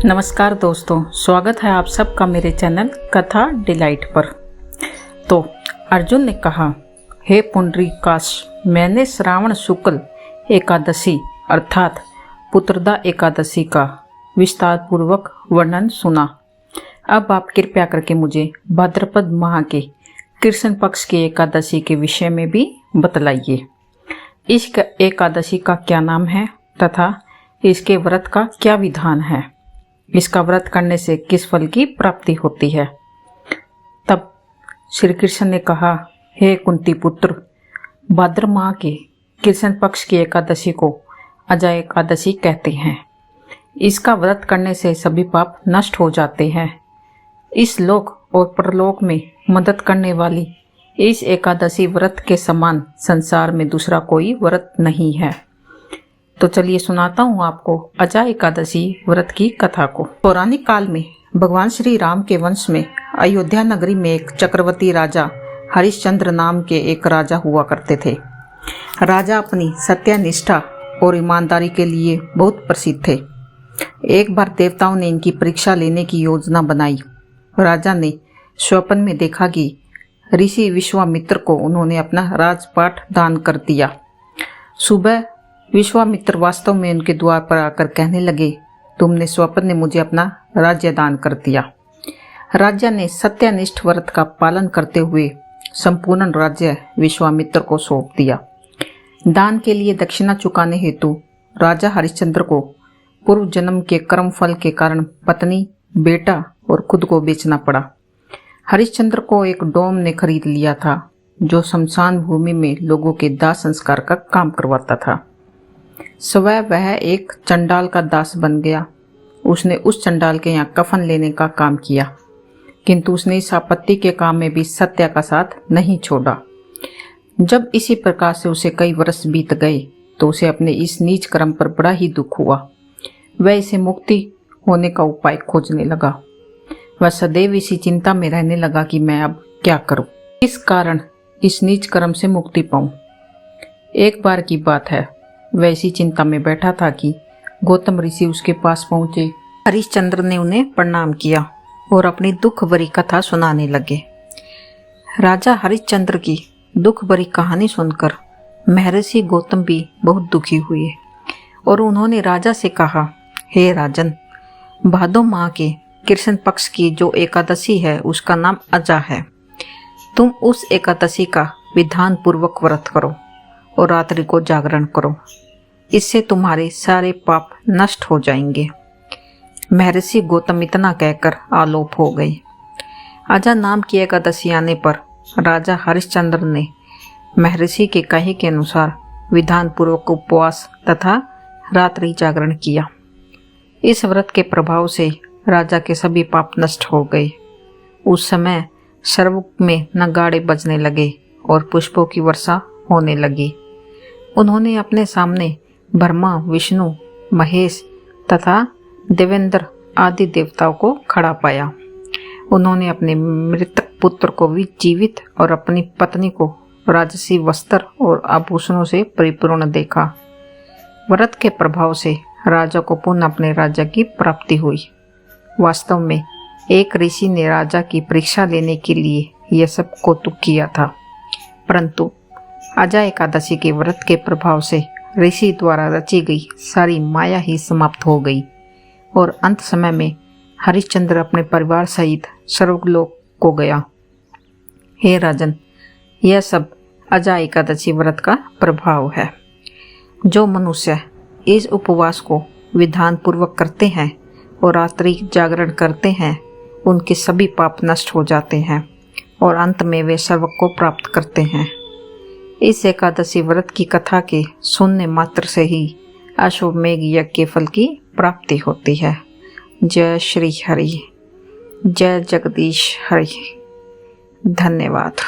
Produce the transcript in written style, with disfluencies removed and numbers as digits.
नमस्कार दोस्तों, स्वागत है आप सबका मेरे चैनल कथा डिलाइट पर। तो अर्जुन ने कहा, हे पुंडरीकाक्ष, मैंने श्रावण शुक्ल एकादशी अर्थात पुत्रदा एकादशी का विस्तार पूर्वक वर्णन सुना। अब आप कृपया करके मुझे भाद्रपद माह के कृष्ण पक्ष की एकादशी के विषय में भी बतलाइए। इस एकादशी का क्या नाम है तथा इसके व्रत का क्या विधान है, इसका व्रत करने से किस फल की प्राप्ति होती है। तब श्री कृष्ण ने कहा, हे कुंती पुत्र, भाद्र माह के कृष्ण पक्ष की एकादशी को अजय एकादशी कहते हैं। इसका व्रत करने से सभी पाप नष्ट हो जाते हैं। इस लोक और परलोक में मदद करने वाली इस एकादशी व्रत के समान संसार में दूसरा कोई व्रत नहीं है। तो चलिए सुनाता हूँ आपको अजय एकादशी व्रत की कथा को। पौराणिक काल में भगवान श्री राम के वंश में अयोध्या नगरी में एक चक्रवर्ती राजा हरिश्चंद्र नाम के एक राजा हुआ करते थे। राजा अपनी सत्यनिष्ठा और ईमानदारी के लिए बहुत प्रसिद्ध थे। एक बार देवताओं ने इनकी परीक्षा लेने की योजना बनाई। राजा ने स्वप्न में देखा कि ऋषि विश्वामित्र को उन्होंने अपना राजपाट दान कर दिया। सुबह विश्वामित्र वास्तव में उनके द्वार पर आकर कहने लगे, तुमने स्वप्न में मुझे अपना राज्य दान कर दिया। राजा ने सत्यनिष्ठ व्रत का पालन करते हुए संपूर्ण राज्य विश्वामित्र को सौंप दिया। दान के लिए दक्षिणा चुकाने हेतु राजा हरिश्चंद्र को पूर्व जन्म के कर्म फल के कारण पत्नी, बेटा और खुद को बेचना पड़ा। हरिश्चंद्र को एक डोम ने खरीद लिया था जो शमशान भूमि में लोगों के दाह संस्कार का काम करवाता था। स्वयं वह एक चंडाल का दास बन गया। उसने उस चंडाल के यहाँ कफन लेने का काम किया, किंतु उसने इस आपत्ति के काम में भी सत्य का साथ नहीं छोड़ा। जब इसी प्रकार से उसे कई वर्ष बीत गए तो उसे अपने इस नीच कर्म पर बड़ा ही दुख हुआ। वह इसे मुक्ति होने का उपाय खोजने लगा। वह सदैव इसी चिंता में रहने लगा कि मैं अब क्या करूं, इस कारण इस नीच कर्म से मुक्ति पाऊं। एक बार की बात है, वह इसी चिंता में बैठा था कि गौतम ऋषि उसके पास पहुंचे। हरिश्चंद्र ने उन्हें प्रणाम किया और अपनी दुख भरी कथा सुनाने लगे। राजा हरिश्चंद्र की दुख भरी कहानी सुनकर महर्षि गौतम भी बहुत दुखी हुए और उन्होंने राजा से कहा, हे राजन, भादो माह के कृष्ण पक्ष की जो एकादशी है उसका नाम अजा है। तुम उस एकादशी का विधान पूर्वक व्रत करो और रात्रि को जागरण करो, इससे तुम्हारे सारे पाप नष्ट हो जाएंगे। महर्षि गौतम इतना कहकर आलोप हो गए। अजा नाम की एकादशी आने पर राजा हरिश्चंद्र ने महर्षि के कहे के अनुसार विधान पूर्वक उपवास तथा रात्रि जागरण किया। इस व्रत के प्रभाव से राजा के सभी पाप नष्ट हो गए। उस समय सर्व में नगाड़े बजने लगे और पुष्पों की वर्षा होने लगी। उन्होंने अपने सामने ब्रह्मा, विष्णु, महेश तथा देवेंद्र आदि देवताओं को खड़ा पाया। उन्होंने अपने मृतक पुत्र को भी जीवित और अपनी पत्नी को राजसी वस्त्र और आभूषणों से परिपूर्ण देखा। व्रत के प्रभाव से राजा को पुनः अपने राज्य की प्राप्ति हुई। वास्तव में एक ऋषि ने राजा की परीक्षा लेने के लिए यह सब कौतुक किया था, परंतु अजय एकादशी के व्रत के प्रभाव से ऋषि द्वारा रची गई सारी माया ही समाप्त हो गई और अंत समय में हरिश्चंद्र अपने परिवार सहित स्वर्गलोक को गया। हे राजन, यह सब अजय एकादशी व्रत का प्रभाव है। जो मनुष्य इस उपवास को विधान पूर्वक करते हैं और रात्रि जागरण करते हैं, उनके सभी पाप नष्ट हो जाते हैं और अंत में वे स्वर्ग को प्राप्त करते हैं। इस एकादशी व्रत की कथा के सुनने मात्र से ही अश्वमेघ यज्ञ के फल की प्राप्ति होती है। जय श्री हरि, जय जगदीश हरि। धन्यवाद।